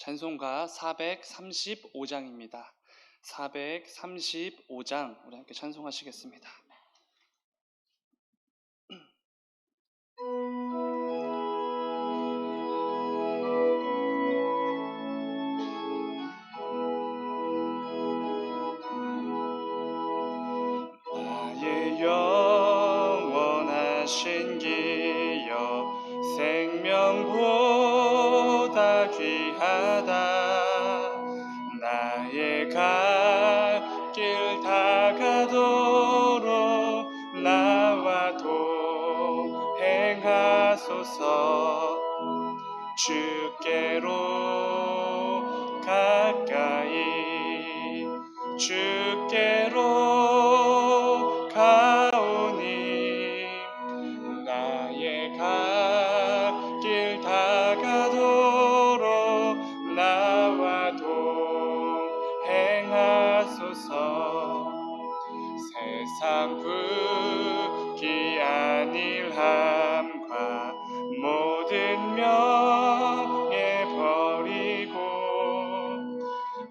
찬송가 435장입니다. 435장 우리 함께 찬송하시겠습니다. 나의 영원하신 기여 생명보다 귀하다. 나의 갈 길 다가도록 나와 동행하소서. 주께로 가까이 주께로 가오니 나의 갈 길 다가도록 나와 동행하소서. 세상 부귀한 일함과 모든 명예 버리고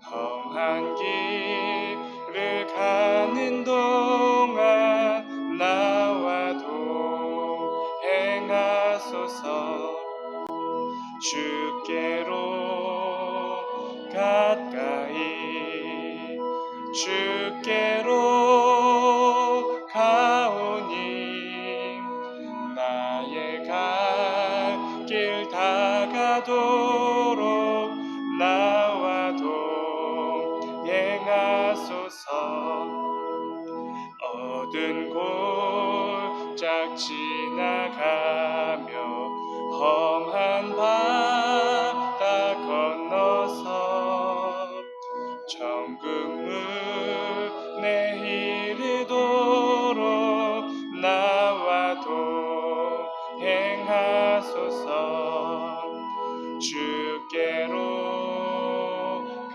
험한 길을 가는 동안 나와 동행하소서. 주께로 가까이 주께로 가오니 나의 갈 길 다가도록 나와 동행하소서. 어두운 골짝 지나가며 험한 바다 건너서 천국문에 이르도록 나와 동행하소서. 주께로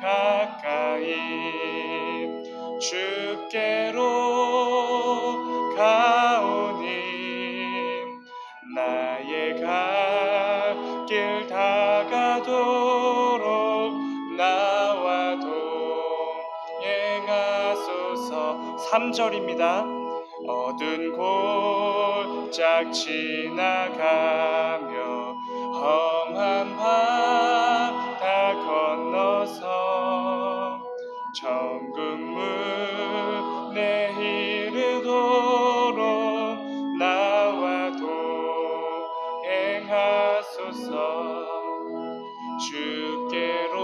가까이 주께로 가오니 나의 갈 길 다가도록 나와 동행하소서. 3절입니다. 어두운 골짝 지나가며 험한 바다 건너서 천국문에 이르도록 나와 동행하소서. 주께로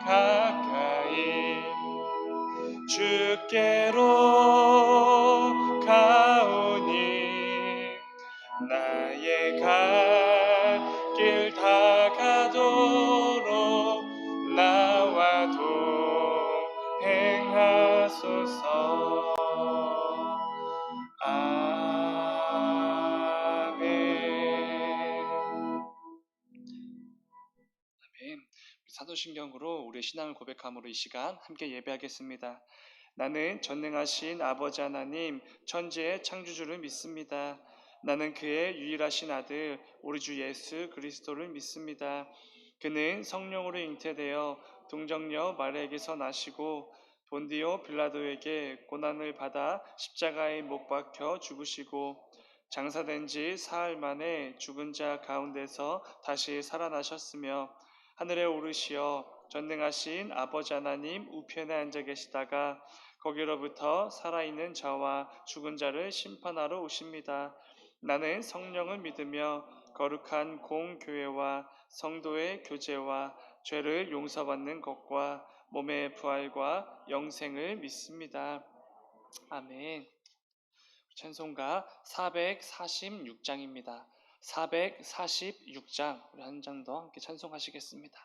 가까이 주께로 가오니 나의 갈 길 다가도록 나와 동행하소서. 아멘. 사도신경으로 우리의 신앙을 고백함으로 이 시간 함께 예배하겠습니다. 나는 전능하신 아버지 하나님 천지의 창조주를 믿습니다. 나는 그의 유일하신 아들 우리 주 예수 그리스도를 믿습니다. 그는 성령으로 잉태되어 동정녀 마리아에게서 나시고 본디오 빌라도에게 고난을 받아 십자가에 못 박혀 죽으시고 장사된 지 사흘 만에 죽은 자 가운데서 다시 살아나셨으며 하늘에 오르시어 전능하신 아버지 하나님 우편에 앉아 계시다가 거기로부터 살아있는 자와 죽은 자를 심판하러 오십니다. 나는 성령을 믿으며 거룩한 공교회와 성도의 교제와 죄를 용서받는 것과 몸의 부활과 영생을 믿습니다. 아멘. 찬송가 446장입니다. 446장 우리 한 장 더 함께 찬송하시겠습니다.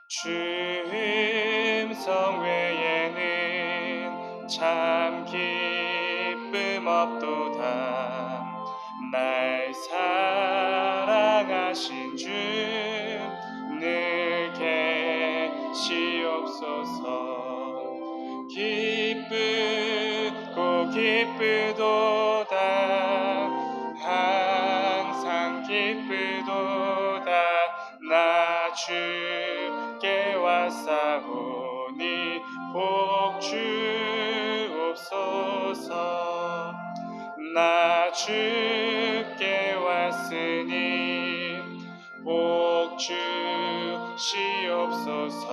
주 음성 외에는 참 기쁨 없도다. 날 사랑하신 주 늘 계시옵소서. 기쁨 기쁘도다 항상 기쁘도다 나 주께 왔사오니 복 주옵소서 나 주께 왔으니 복 주시옵소서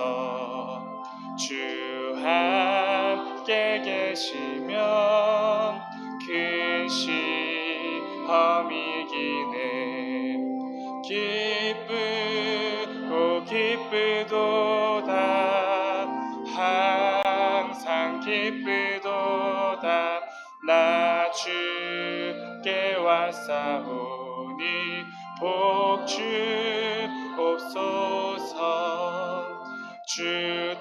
주 함께 계시면 큰 시험이 이기네 기쁘고 기쁘도다 항상 기쁘도다 나 주께 왔사오니 복 주옵소서 주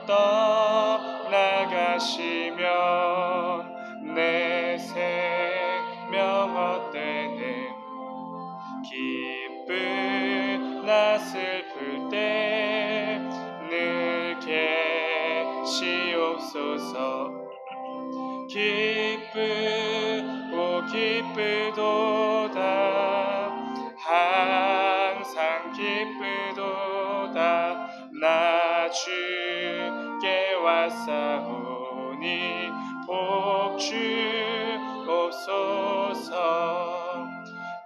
떠나가시면 내 생명 헛되네 기쁘나 슬플 때 늘 계시옵소서 기쁘고 기쁘도다 항상 기쁘도다 나 주께 왔사오니 복 주옵소서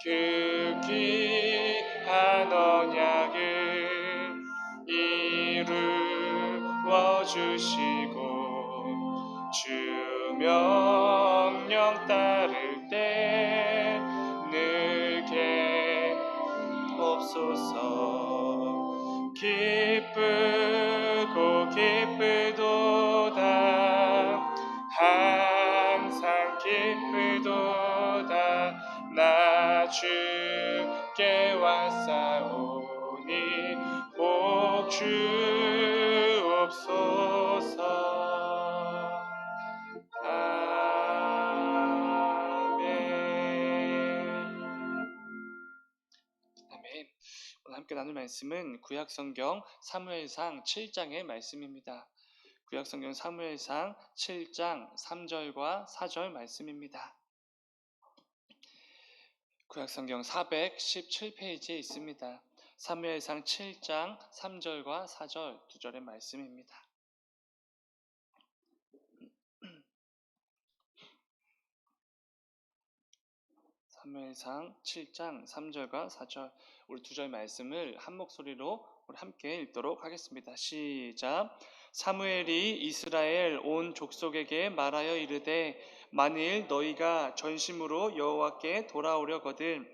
그 귀한 언약을 이루어 주시고 주 명령 따를 때 늘게 없소서 기쁘고 기쁘도다 항상 기쁘도다 나 주께 왔사오니 복 주옵소서 아멘. 오늘 함께 나눌 말씀은 구약성경 사무엘상 7장의 말씀입니다. 구약성경 사무엘상 7장 3절과 4절 말씀입니다. 구약성경 417페이지에 있습니다. 사무엘상 7장 3절과 4절 두 절의 말씀입니다. 사무엘상 7장 3절과 4절 우리 두 절 말씀을 한 목소리로 우리 함께 읽도록 하겠습니다. 시작. 사무엘이 이스라엘 온 족속에게 말하여 이르되 만일 너희가 전심으로 여호와께 돌아오려거든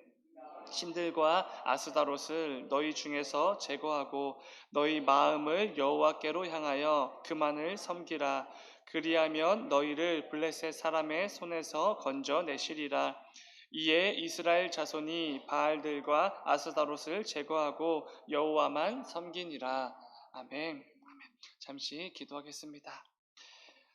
신들과 아스다롯을 너희 중에서 제거하고 너희 마음을 여호와께로 향하여 그만을 섬기라. 그리하면 너희를 블레셋 사람의 손에서 건져내시리라. 이에 이스라엘 자손이 바알들과 아스다롯을 제거하고 여호와만 섬기니라. 아멘. 잠시 기도하겠습니다.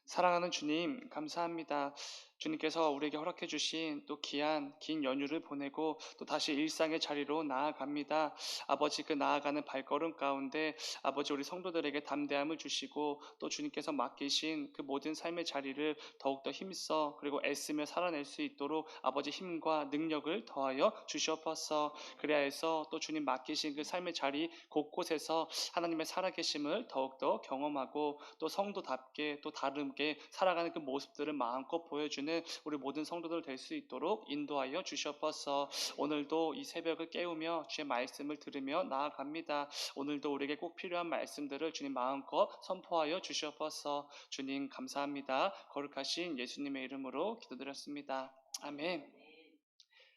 사랑하는 주님, 감사합니다. 주님께서 우리에게 허락해 주신 또 긴 연휴를 보내고 또 다시 일상의 자리로 나아갑니다. 아버지, 그 나아가는 발걸음 가운데 아버지 우리 성도들에게 담대함을 주시고 또 주님께서 맡기신 그 모든 삶의 자리를 더욱더 힘써 그리고 애쓰며 살아낼 수 있도록 아버지 힘과 능력을 더하여 주시옵소서. 그래야 해서 또 주님 맡기신 그 삶의 자리 곳곳에서 하나님의 살아계심을 더욱더 경험하고 또 성도답게 또 다르게 살아가는 그 모습들을 마음껏 보여주는 우리 모든 성도들 될 수 있도록 인도하여 주시옵소서. 오늘도 이 새벽을 깨우며 주의 말씀을 들으며 나아갑니다. 오늘도 우리에게 꼭 필요한 말씀들을 주님 마음껏 선포하여 주시옵소서. 주님 감사합니다. 거룩하신 예수님의 이름으로 기도드렸습니다. 아멘.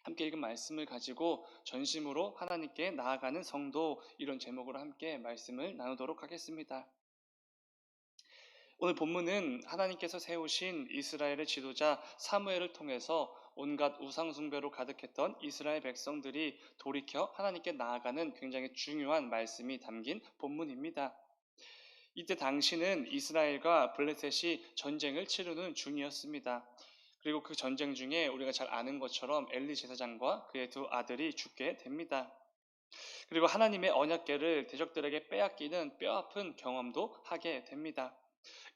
함께 읽은 말씀을 가지고 전심으로 하나님께 나아가는 성도, 이런 제목으로 함께 말씀을 나누도록 하겠습니다. 오늘 본문은 하나님께서 세우신 이스라엘의 지도자 사무엘을 통해서 온갖 우상 숭배로 가득했던 이스라엘 백성들이 돌이켜 하나님께 나아가는 굉장히 중요한 말씀이 담긴 본문입니다. 이때 당시는 이스라엘과 블레셋이 전쟁을 치르는 중이었습니다. 그리고 그 전쟁 중에 우리가 잘 아는 것처럼 엘리 제사장과 그의 두 아들이 죽게 됩니다. 그리고 하나님의 언약궤를 대적들에게 빼앗기는 뼈아픈 경험도 하게 됩니다.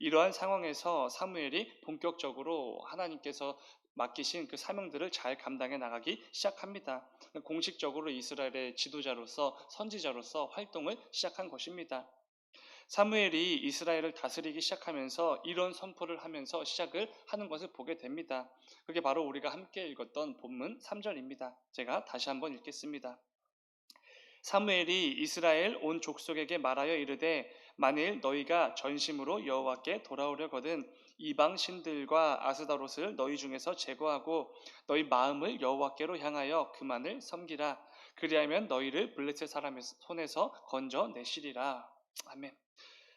이러한 상황에서 사무엘이 본격적으로 하나님께서 맡기신 그 사명들을 잘 감당해 나가기 시작합니다. 공식적으로 이스라엘의 지도자로서 선지자로서 활동을 시작한 것입니다. 사무엘이 이스라엘을 다스리기 시작하면서 이런 선포를 하면서 시작을 하는 것을 보게 됩니다. 그게 바로 우리가 함께 읽었던 본문 3절입니다. 제가 다시 한번 읽겠습니다. 사무엘이 이스라엘 온 족속에게 말하여 이르되 만일 너희가 전심으로 여호와께 돌아오려거든 이방 신들과 아스다롯을 너희 중에서 제거하고 너희 마음을 여호와께로 향하여 그만을 섬기라. 그리하면 너희를 블레셋 사람의 손에서 건져내시리라. 아멘.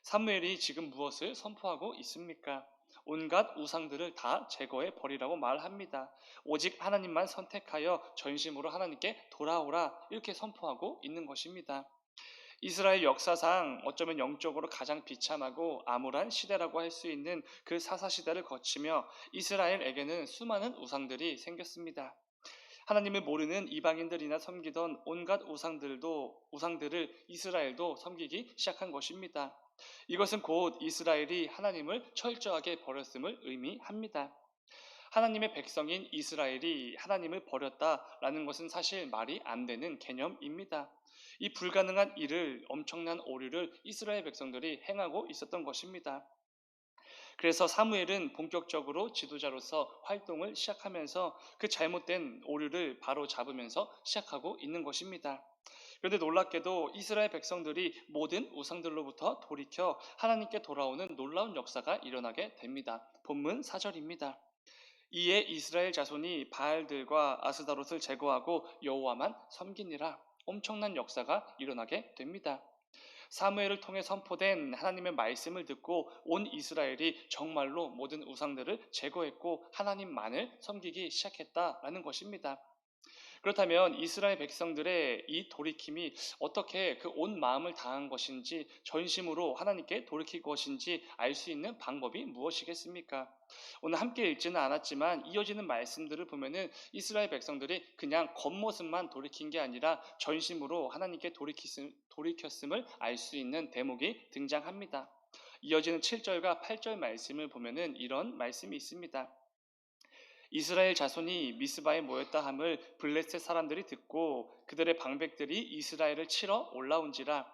사무엘이 지금 무엇을 선포하고 있습니까? 온갖 우상들을 다 제거해 버리라고 말합니다. 오직 하나님만 선택하여 전심으로 하나님께 돌아오라 이렇게 선포하고 있는 것입니다. 이스라엘 역사상 어쩌면 영적으로 가장 비참하고 암울한 시대라고 할 수 있는 그 사사시대를 거치며 이스라엘에게는 수많은 우상들이 생겼습니다. 하나님을 모르는 이방인들이나 섬기던 온갖 우상들을 이스라엘도 섬기기 시작한 것입니다. 이것은 곧 이스라엘이 하나님을 철저하게 버렸음을 의미합니다. 하나님의 백성인 이스라엘이 하나님을 버렸다라는 것은 사실 말이 안 되는 개념입니다. 이 불가능한 일을, 엄청난 오류를 이스라엘 백성들이 행하고 있었던 것입니다. 그래서 사무엘은 본격적으로 지도자로서 활동을 시작하면서 그 잘못된 오류를 바로 잡으면서 시작하고 있는 것입니다. 그런데 놀랍게도 이스라엘 백성들이 모든 우상들로부터 돌이켜 하나님께 돌아오는 놀라운 역사가 일어나게 됩니다. 본문 4절입니다. 이에 이스라엘 자손이 바알들과 아스다롯을 제거하고 여호와만 섬기니라. 엄청난 역사가 일어나게 됩니다. 사무엘을 통해 선포된 하나님의 말씀을 듣고 온 이스라엘이 정말로 모든 우상들을 제거했고 하나님만을 섬기기 시작했다라는 것입니다. 그렇다면 이스라엘 백성들의 이 돌이킴이 어떻게 그 온 마음을 다한 것인지 전심으로 하나님께 돌이킬 것인지 알 수 있는 방법이 무엇이겠습니까? 오늘 함께 읽지는 않았지만 이어지는 말씀들을 보면은 이스라엘 백성들이 그냥 겉모습만 돌이킨 게 아니라 전심으로 하나님께 돌이켰음을 알 수 있는 대목이 등장합니다. 이어지는 7절과 8절 말씀을 보면은 이런 말씀이 있습니다. 이스라엘 자손이 미스바에 모였다 함을 블레셋 사람들이 듣고 그들의 방백들이 이스라엘을 치러 올라온지라.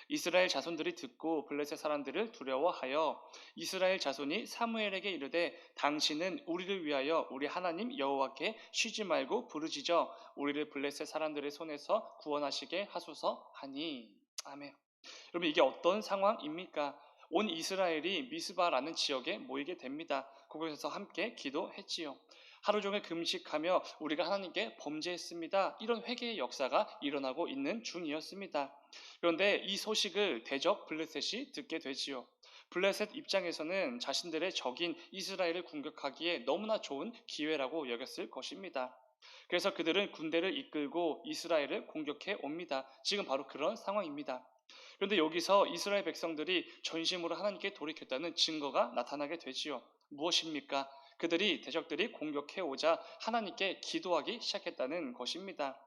이스라엘 자손들이 듣고 블레셋 사람들을 두려워하여 이스라엘 자손이 사무엘에게 이르되 당신은 우리를 위하여 우리 하나님 여호와께 쉬지 말고 부르짖어 우리를 블레셋 사람들의 손에서 구원하시게 하소서 하니. 아멘. 여러분 이게 어떤 상황입니까? 온 이스라엘이 미스바라는 지역에 모이게 됩니다. 그곳에서 함께 기도했지요. 하루 종일 금식하며 우리가 하나님께 범죄했습니다. 이런 회개의 역사가 일어나고 있는 중이었습니다. 그런데 이 소식을 대적 블레셋이 듣게 되지요. 블레셋 입장에서는 자신들의 적인 이스라엘을 공격하기에 너무나 좋은 기회라고 여겼을 것입니다. 그래서 그들은 군대를 이끌고 이스라엘을 공격해 옵니다. 지금 바로 그런 상황입니다. 그런데 여기서 이스라엘 백성들이 전심으로 하나님께 돌이켰다는 증거가 나타나게 되지요. 무엇입니까? 그들이 대적들이 공격해 오자 하나님께 기도하기 시작했다는 것입니다.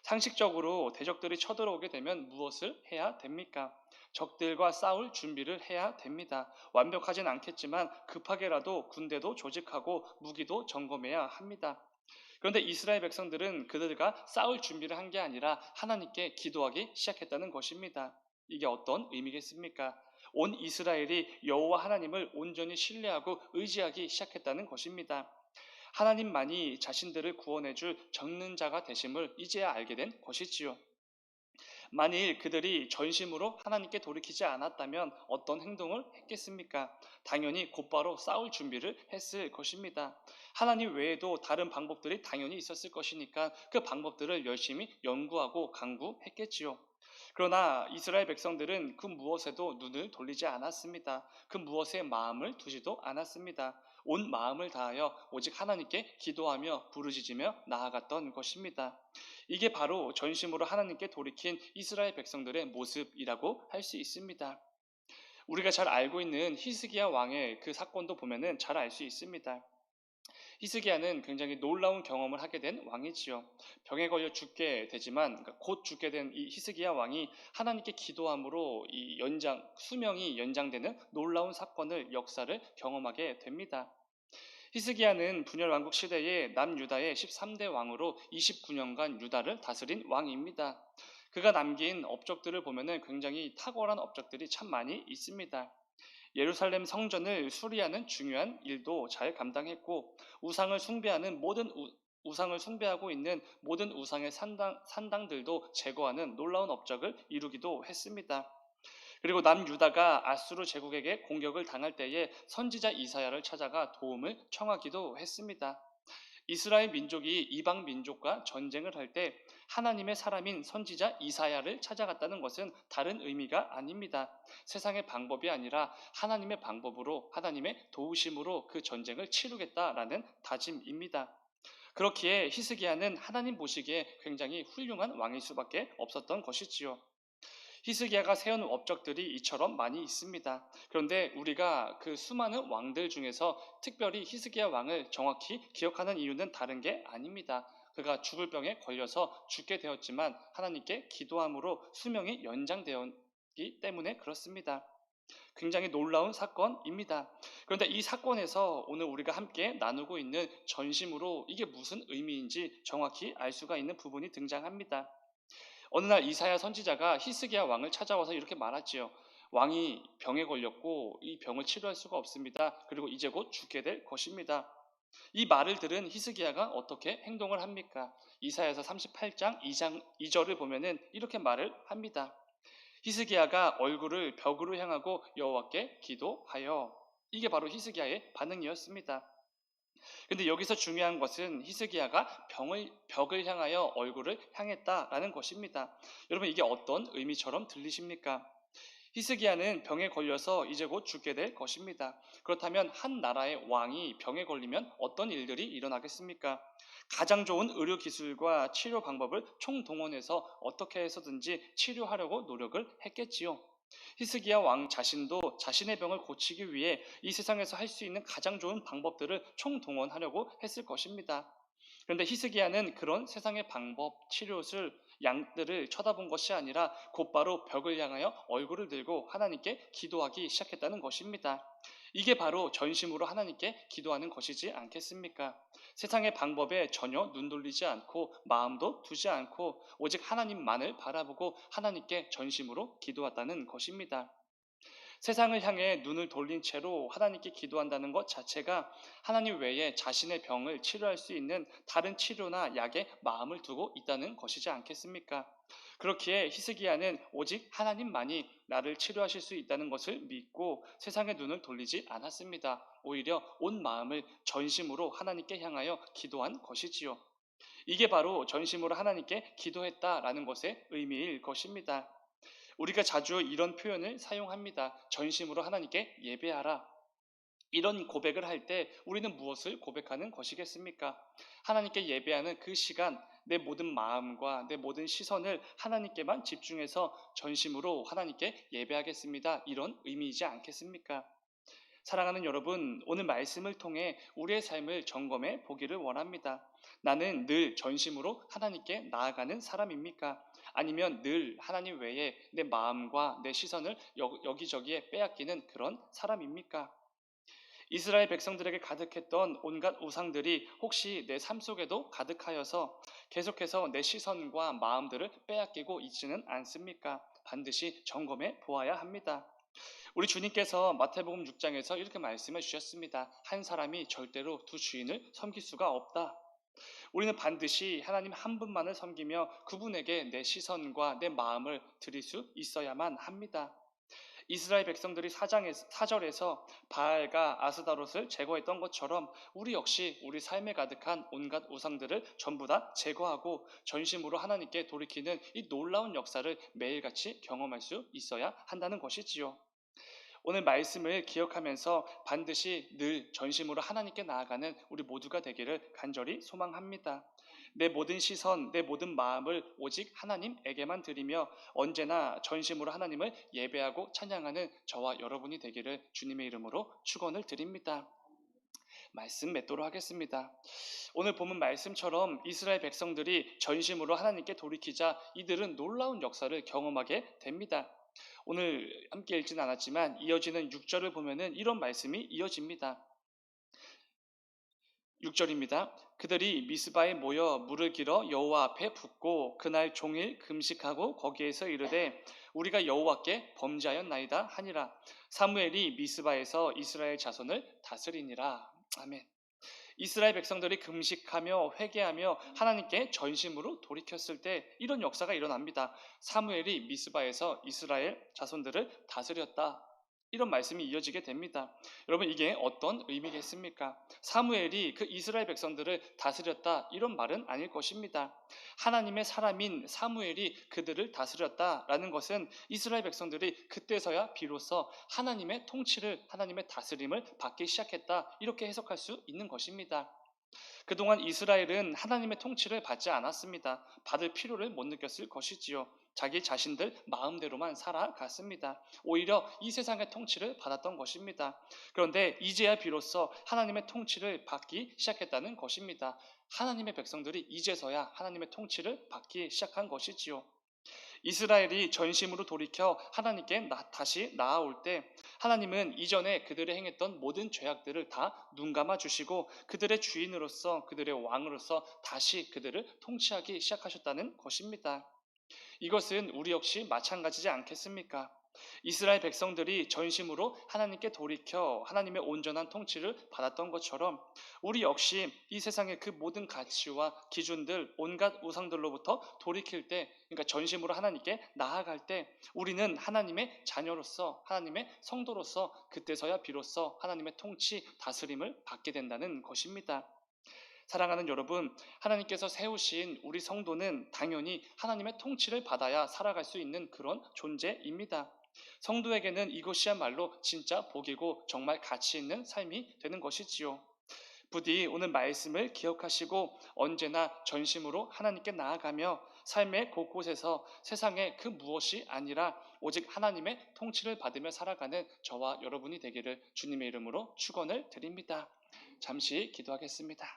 상식적으로 대적들이 쳐들어오게 되면 무엇을 해야 됩니까? 적들과 싸울 준비를 해야 됩니다. 완벽하진 않겠지만 급하게라도 군대도 조직하고 무기도 점검해야 합니다. 그런데 이스라엘 백성들은 그들과 싸울 준비를 한 게 아니라 하나님께 기도하기 시작했다는 것입니다. 이게 어떤 의미겠습니까? 온 이스라엘이 여호와 하나님을 온전히 신뢰하고 의지하기 시작했다는 것입니다. 하나님만이 자신들을 구원해줄 전능자가 되심을 이제야 알게 된 것이지요. 만일 그들이 전심으로 하나님께 돌이키지 않았다면 어떤 행동을 했겠습니까? 당연히 곧바로 싸울 준비를 했을 것입니다. 하나님 외에도 다른 방법들이 당연히 있었을 것이니까 그 방법들을 열심히 연구하고 강구했겠지요. 그러나 이스라엘 백성들은 그 무엇에도 눈을 돌리지 않았습니다. 그 무엇에 마음을 두지도 않았습니다. 온 마음을 다하여 오직 하나님께 기도하며 부르짖으며 나아갔던 것입니다. 이게 바로 전심으로 하나님께 돌이킨 이스라엘 백성들의 모습이라고 할 수 있습니다. 우리가 잘 알고 있는 히스기야 왕의 그 사건도 보면은 잘 알 수 있습니다. 히스기야는 굉장히 놀라운 경험을 하게 된 왕이지요. 병에 걸려 죽게 되지만 곧 죽게 된 이 히스기야 왕이 하나님께 기도함으로 이 수명이 연장되는 놀라운 사건을 역사를 경험하게 됩니다. 히스기야는 분열 왕국 시대에 남유다의 13대 왕으로 29년간 유다를 다스린 왕입니다. 그가 남긴 업적들을 보면은 굉장히 탁월한 업적들이 참 많이 있습니다. 예루살렘 성전을 수리하는 중요한 일도 잘 감당했고, 우상을 숭배하는 우상을 숭배하고 있는 모든 우상의 산당들도 제거하는 놀라운 업적을 이루기도 했습니다. 그리고 남유다가 아수르 제국에게 공격을 당할 때에 선지자 이사야를 찾아가 도움을 청하기도 했습니다. 이스라엘 민족이 이방 민족과 전쟁을 할 때 하나님의 사람인 선지자 이사야를 찾아갔다는 것은 다른 의미가 아닙니다. 세상의 방법이 아니라 하나님의 방법으로, 하나님의 도우심으로 그 전쟁을 치르겠다라는 다짐입니다. 그렇기에 히스기야는 하나님 보시기에 굉장히 훌륭한 왕일 수밖에 없었던 것이지요. 히스기야가 세운 업적들이 이처럼 많이 있습니다. 그런데 우리가 그 수많은 왕들 중에서 특별히 히스기야 왕을 정확히 기억하는 이유는 다른 게 아닙니다. 그가 죽을 병에 걸려서 죽게 되었지만 하나님께 기도함으로 수명이 연장되었기 때문에 그렇습니다. 굉장히 놀라운 사건입니다. 그런데 이 사건에서 오늘 우리가 함께 나누고 있는 전심으로 이게 무슨 의미인지 정확히 알 수가 있는 부분이 등장합니다. 어느 날 이사야 선지자가 히스기야 왕을 찾아와서 이렇게 말하지요. 왕이 병에 걸렸고 이 병을 치료할 수가 없습니다. 그리고 이제 곧 죽게 될 것입니다. 이 말을 들은 히스기야가 어떻게 행동을 합니까? 이사야서 38장 2절을 보면은 이렇게 말을 합니다. 히스기야가 얼굴을 벽으로 향하고 여호와께 기도하여. 이게 바로 히스기야의 반응이었습니다. 근데 여기서 중요한 것은 히스기야가 벽을 향하여 얼굴을 향했다라는 것입니다. 여러분 이게 어떤 의미처럼 들리십니까? 히스기야는 병에 걸려서 이제 곧 죽게 될 것입니다. 그렇다면 한 나라의 왕이 병에 걸리면 어떤 일들이 일어나겠습니까? 가장 좋은 의료 기술과 치료 방법을 총동원해서 어떻게 해서든지 치료하려고 노력을 했겠지요. 히스기야 왕 자신도 자신의 병을 고치기 위해 이 세상에서 할 수 있는 가장 좋은 방법들을 총동원하려고 했을 것입니다. 그런데 히스기야는 그런 세상의 방법, 치료술, 양들을 쳐다본 것이 아니라 곧바로 벽을 향하여 얼굴을 들고 하나님께 기도하기 시작했다는 것입니다. 이게 바로 전심으로 하나님께 기도하는 것이지 않겠습니까? 세상의 방법에 전혀 눈 돌리지 않고 마음도 두지 않고 오직 하나님만을 바라보고 하나님께 전심으로 기도했다는 것입니다. 세상을 향해 눈을 돌린 채로 하나님께 기도한다는 것 자체가 하나님 외에 자신의 병을 치료할 수 있는 다른 치료나 약에 마음을 두고 있다는 것이지 않겠습니까? 그렇기에 히스기야는 오직 하나님만이 나를 치료하실 수 있다는 것을 믿고 세상의 눈을 돌리지 않았습니다. 오히려 온 마음을 전심으로 하나님께 향하여 기도한 것이지요. 이게 바로 전심으로 하나님께 기도했다라는 것의 의미일 것입니다. 우리가 자주 이런 표현을 사용합니다. 전심으로 하나님께 예배하라. 이런 고백을 할 때 우리는 무엇을 고백하는 것이겠습니까? 하나님께 예배하는 그 시간, 내 모든 마음과 내 모든 시선을 하나님께만 집중해서 전심으로 하나님께 예배하겠습니다. 이런 의미이지 않겠습니까? 사랑하는 여러분, 오늘 말씀을 통해 우리의 삶을 점검해 보기를 원합니다. 나는 늘 전심으로 하나님께 나아가는 사람입니까? 아니면 늘 하나님 외에 내 마음과 내 시선을 여기저기에 빼앗기는 그런 사람입니까? 이스라엘 백성들에게 가득했던 온갖 우상들이 혹시 내 삶 속에도 가득하여서 계속해서 내 시선과 마음들을 빼앗기고 있지는 않습니까? 반드시 점검해 보아야 합니다. 우리 주님께서 마태복음 6장에서 이렇게 말씀해 주셨습니다. 한 사람이 절대로 두 주인을 섬길 수가 없다. 우리는 반드시 하나님 한 분만을 섬기며 그분에게 내 시선과 내 마음을 드릴 수 있어야만 합니다. 이스라엘 백성들이 4절에서 바알과 아스다롯을 제거했던 것처럼 우리 역시 우리 삶에 가득한 온갖 우상들을 전부 다 제거하고 전심으로 하나님께 돌이키는 이 놀라운 역사를 매일같이 경험할 수 있어야 한다는 것이지요. 오늘 말씀을 기억하면서 반드시 늘 전심으로 하나님께 나아가는 우리 모두가 되기를 간절히 소망합니다. 내 모든 시선, 내 모든 마음을 오직 하나님에게만 드리며 언제나 전심으로 하나님을 예배하고 찬양하는 저와 여러분이 되기를 주님의 이름으로 축원을 드립니다. 말씀 맺도록 하겠습니다. 오늘 본문 말씀처럼 이스라엘 백성들이 전심으로 하나님께 돌이키자 이들은 놀라운 역사를 경험하게 됩니다. 오늘 함께 읽지는 않았지만 이어지는 6절을 보면은 이런 말씀이 이어집니다. 6절입니다. 그들이 미스바에 모여 물을 길어 여호와 앞에 붓고 그날 종일 금식하고 거기에서 이르되 우리가 여호와께 범죄하였나이다 하니라. 사무엘이 미스바에서 이스라엘 자손을 다스리니라. 아멘. 이스라엘 백성들이 금식하며 회개하며 하나님께 전심으로 돌이켰을 때 이런 역사가 일어납니다. 사무엘이 미스바에서 이스라엘 자손들을 다스렸다. 이런 말씀이 이어지게 됩니다. 여러분, 이게 어떤 의미겠습니까? 사무엘이 그 이스라엘 백성들을 다스렸다, 이런 말은 아닐 것입니다. 하나님의 사람인 사무엘이 그들을 다스렸다라는 것은 이스라엘 백성들이 그때서야 비로소 하나님의 통치를, 하나님의 다스림을 받기 시작했다, 이렇게 해석할 수 있는 것입니다. 그동안 이스라엘은 하나님의 통치를 받지 않았습니다. 받을 필요를 못 느꼈을 것이지요. 자기 자신들 마음대로만 살아갔습니다. 오히려 이 세상의 통치를 받았던 것입니다. 그런데 이제야 비로소 하나님의 통치를 받기 시작했다는 것입니다. 하나님의 백성들이 이제서야 하나님의 통치를 받기 시작한 것이지요. 이스라엘이 전심으로 돌이켜 하나님께 다시 나아올 때 하나님은 이전에 그들이 행했던 모든 죄악들을 다 눈감아 주시고 그들의 주인으로서, 그들의 왕으로서 다시 그들을 통치하기 시작하셨다는 것입니다. 이것은 우리 역시 마찬가지지 않겠습니까? 이스라엘 백성들이 전심으로 하나님께 돌이켜 하나님의 온전한 통치를 받았던 것처럼 우리 역시 이 세상의 그 모든 가치와 기준들, 온갖 우상들로부터 돌이킬 때, 그러니까 전심으로 하나님께 나아갈 때 우리는 하나님의 자녀로서, 하나님의 성도로서 그때서야 비로소 하나님의 통치, 다스림을 받게 된다는 것입니다. 사랑하는 여러분, 하나님께서 세우신 우리 성도는 당연히 하나님의 통치를 받아야 살아갈 수 있는 그런 존재입니다. 성도에게는 이것이야말로 진짜 복이고 정말 가치 있는 삶이 되는 것이지요. 부디 오늘 말씀을 기억하시고 언제나 전심으로 하나님께 나아가며 삶의 곳곳에서 세상의 그 무엇이 아니라 오직 하나님의 통치를 받으며 살아가는 저와 여러분이 되기를 주님의 이름으로 축원을 드립니다. 잠시 기도하겠습니다.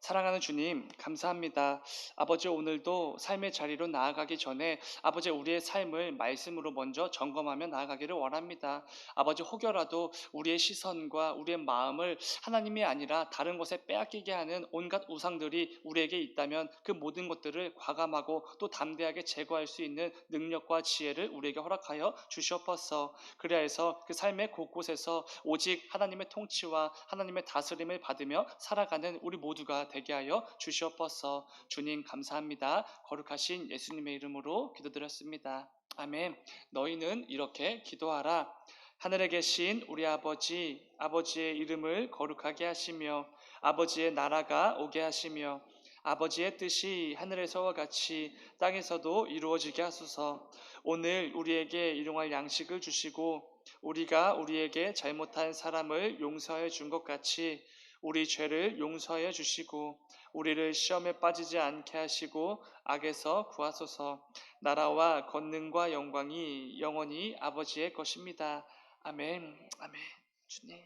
사랑하는 주님, 감사합니다. 아버지, 오늘도 삶의 자리로 나아가기 전에 아버지, 우리의 삶을 말씀으로 먼저 점검하며 나아가기를 원합니다. 아버지, 혹여라도 우리의 시선과 우리의 마음을 하나님이 아니라 다른 것에 빼앗기게 하는 온갖 우상들이 우리에게 있다면 그 모든 것들을 과감하고 또 담대하게 제거할 수 있는 능력과 지혜를 우리에게 허락하여 주시옵소서. 그래야 해서 그 삶의 곳곳에서 오직 하나님의 통치와 하나님의 다스림을 받으며 살아가는 우리 모두가 되게 하여 주시옵소서. 주님 감사합니다. 거룩하신 예수님의 이름으로 기도드렸습니다. 아멘. 너희는 이렇게 기도하라. 하늘에 계신 우리 아버지, 아버지의 이름을 거룩하게 하시며 아버지의 나라가 오게 하시며 아버지의 뜻이 하늘에서와 같이 땅에서도 이루어지게 하소서. 오늘 우리에게 일용할 양식을 주시고 우리가 우리에게 잘못한 사람을 용서해 준 것 같이 우리 죄를 용서하여 주시고 우리를 시험에 빠지지 않게 하시고 악에서 구하소서. 나라와 권능과 영광이 영원히 아버지의 것입니다. 아멘. 아멘. 주님,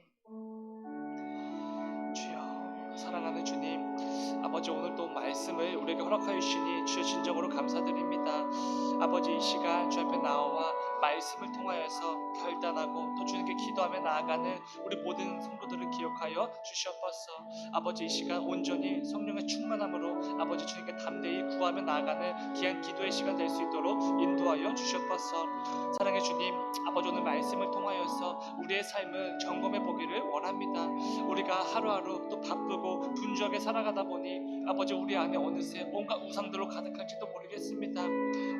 주여, 사랑하는 주님, 아버지, 오늘 또 말씀을 우리에게 허락하여 주시니 주여 진정으로 감사드립니다. 아버지, 이 시간 주 앞에 나와 말씀을 통하여서 결단하고 또 주님께 기도하며 나아가는 우리 모든 성도들을 기억하여 주시옵소서. 아버지, 이 시간 온전히 성령의 충만함으로 아버지 주님께 담대히 구하며 나아가는 귀한 기도의 시간 될 수 있도록 인도하여 주시옵소서. 사랑의 주님, 아버지, 오늘 말씀을 통하여서 우리의 삶을 점검해 보기를 원합니다. 우리가 하루하루 또 바쁘고 분주하게 살아가다 보니 아버지, 우리 안에 어느새 온갖 우상들로 가득할지도 모르겠습니다.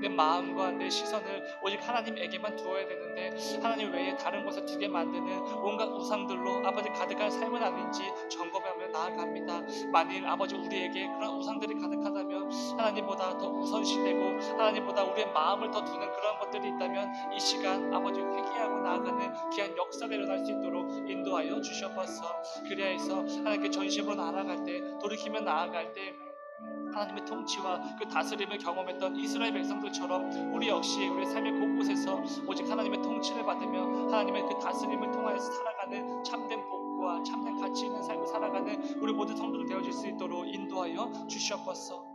내 마음과 내 시선을 오직 하나님에게만 두어야 되는데 하나님 외에 다른 곳에 두게 만드는 온갖 우상들로 아버지 가득한 삶은 아닌지 점검하며 나아갑니다. 만일 아버지 우리에게 그런 우상들이 가득하다면 하나님보다 더 우선시되고 하나님보다 우리의 마음을 더 두는 그런 것들이 있다면 이 시간 아버지 회개하고 나아가는 귀한 역사가 일어날 수 있도록 인도하여 주시옵소서. 그리하여 하나님께 전심으로 나아갈 때, 돌이키며 나아갈 때 하나님의 통치와 그 다스림을 경험했던 이스라엘 백성들처럼 우리 역시 우리 삶의 곳곳에서 오직 하나님의 통치를 받으며 하나님의 그 다스림을 통하여서 살아가는 참된 복과 참된 가치 있는 삶을 살아가는 우리 모두 성도들 되어질 수 있도록 인도하여 주시옵소서.